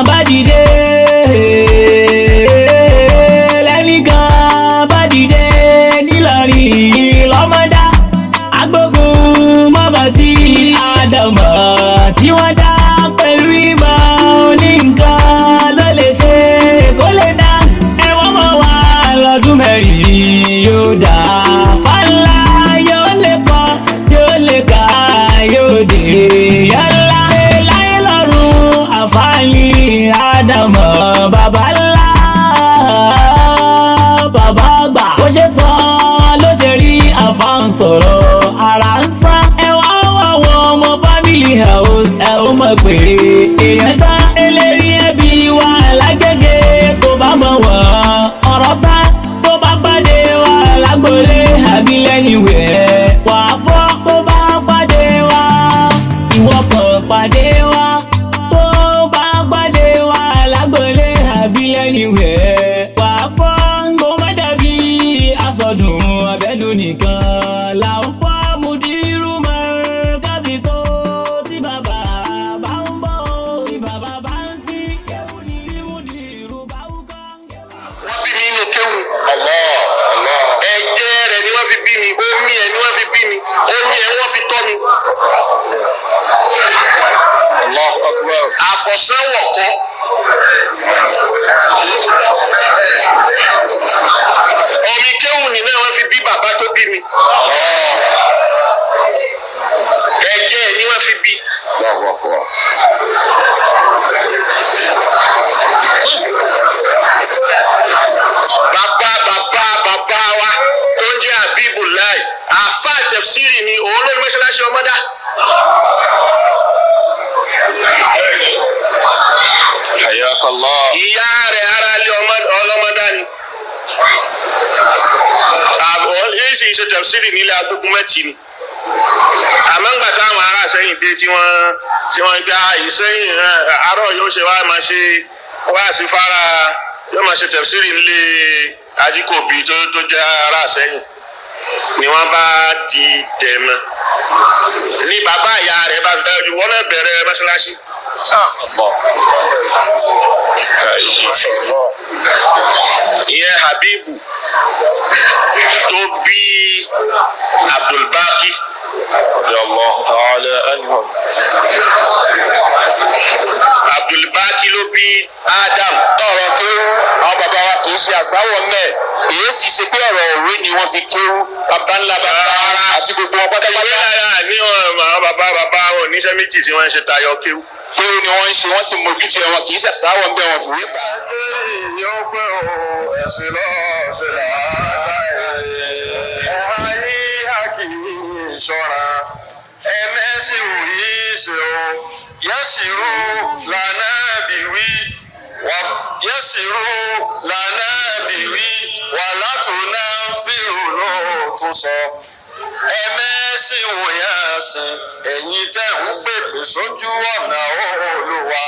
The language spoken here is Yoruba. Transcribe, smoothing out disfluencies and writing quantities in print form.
bá dìde lẹ́nìkan bá dìde nílọrin lọ́mọdá agbógun mọ́bà tí Ádámọ̀ tí wọ́n dá pẹ̀lú ìmọ̀ oníǹkan ló lè ṣe kó lè dá ẹ̀wọ̀n mọ́ wá lọ́dún mẹ́rin yóò dá fàlà yóò lè kọ́ yóò lè kà yóò dé yálà láyé lọ́run àfààní Ádámọ̀ bàbá ńlá bàbá àgbà bó ṣe sọ ló ṣe rí àfà ń sọ̀rọ̀ ara ń sá ẹwà àwọn ọmọ family house ẹ ó mọ̀ pé èèyàn tá eléri ẹbí wà lágbègbè tó bá mọ̀ wọ́n ọ̀rọ̀ tá tó bá pàdé wà lágbólé àbí lẹ́niwẹ̀ wà fọ́ tó bá pàdé wà ìwọ kan pàdé wà tó bá pàdé wà lágbólé àbí lẹ́niwẹ̀ wà fọ́ kó má dàbí àsọdùn abẹ́dùn nìkan là ń fọ́ mùdírù mọ́ kásì tó tí bàbá bá ń bọ̀ tí bàbá bá ń sí kéwù ní tí mùdírù bá ń kọ́. wọ́n bí mi inú kéwù ẹ̀jẹ̀ rẹ̀ ni wọ́n fi bí mi omi ẹ̀ ni wọ́n fi bí mi omi ẹ̀ wọ́n fi tọ́ mi. àfọ̀sẹ́wọ̀ kọ́ omi kéwù ni náà wọ́n fi bí bàbá tó bí mi ẹ̀jẹ̀ ni wọ́n fi bí. bàbá wa tó ń jẹ́ Habeebulahi àfà tafsiri ni òun ló ní mọ́ṣáláṣí ọmọdá. ìyá rẹ̀ ara lé ọlọ́mọdá ni. èyí sì ṣe tafsiri nílẹ̀ agbógun mẹ́tì ni. àmọ́ ńgbà táwọn ará sẹ́yìn dé tí wọ́n gbá ìsẹ́yìn àárọ̀ yóò ṣe wá máa ṣe wá sí fara yóò máa ṣe tafsiri nílé ajíkòbí tó jẹ́ ará sẹ́yìn ni wọ́n bá di tẹ̀mọ́ ní bàbá ìyá rẹ̀ bá fi wọ́n náà bẹ̀rẹ̀ mọ́ṣáláṣí. ìyẹn Habibu tó bí Abdulbaki Abdulbaki ló bí Adam. ọ̀rọ̀ kéwú àwọn bàbá wa kì í ṣe àsáwọ̀ mẹ́ èyí sì ṣe pé ọ̀rọ̀ òwe ni wọ́n fi kéwú bàbá ńlá bàbá àti gbogbo wọn pátápátá. ìwé lára ní àwọn bàbá wọn oníṣẹ́ méjì tí wọ́n ń ṣe tayọ kéwú. kéwú ni wọ́n ń ṣe wọ́n sì mójútó wọn kì í ṣe àsáwọ̀ ń bẹ́ wọn fìwé gbà. yóò pé o ẹ̀sìn lọ́ọ́ ṣe ṣọ́ra ẹ̀mẹ́sìn òyì ṣe o yẹ́sìrú lànà bìwí wà látòná fìrù ló tún sọ ẹ̀mẹ́sìn òyà sìn ẹ̀yin tẹ̀ ń pèpè sójú ọ̀nà Olúwa.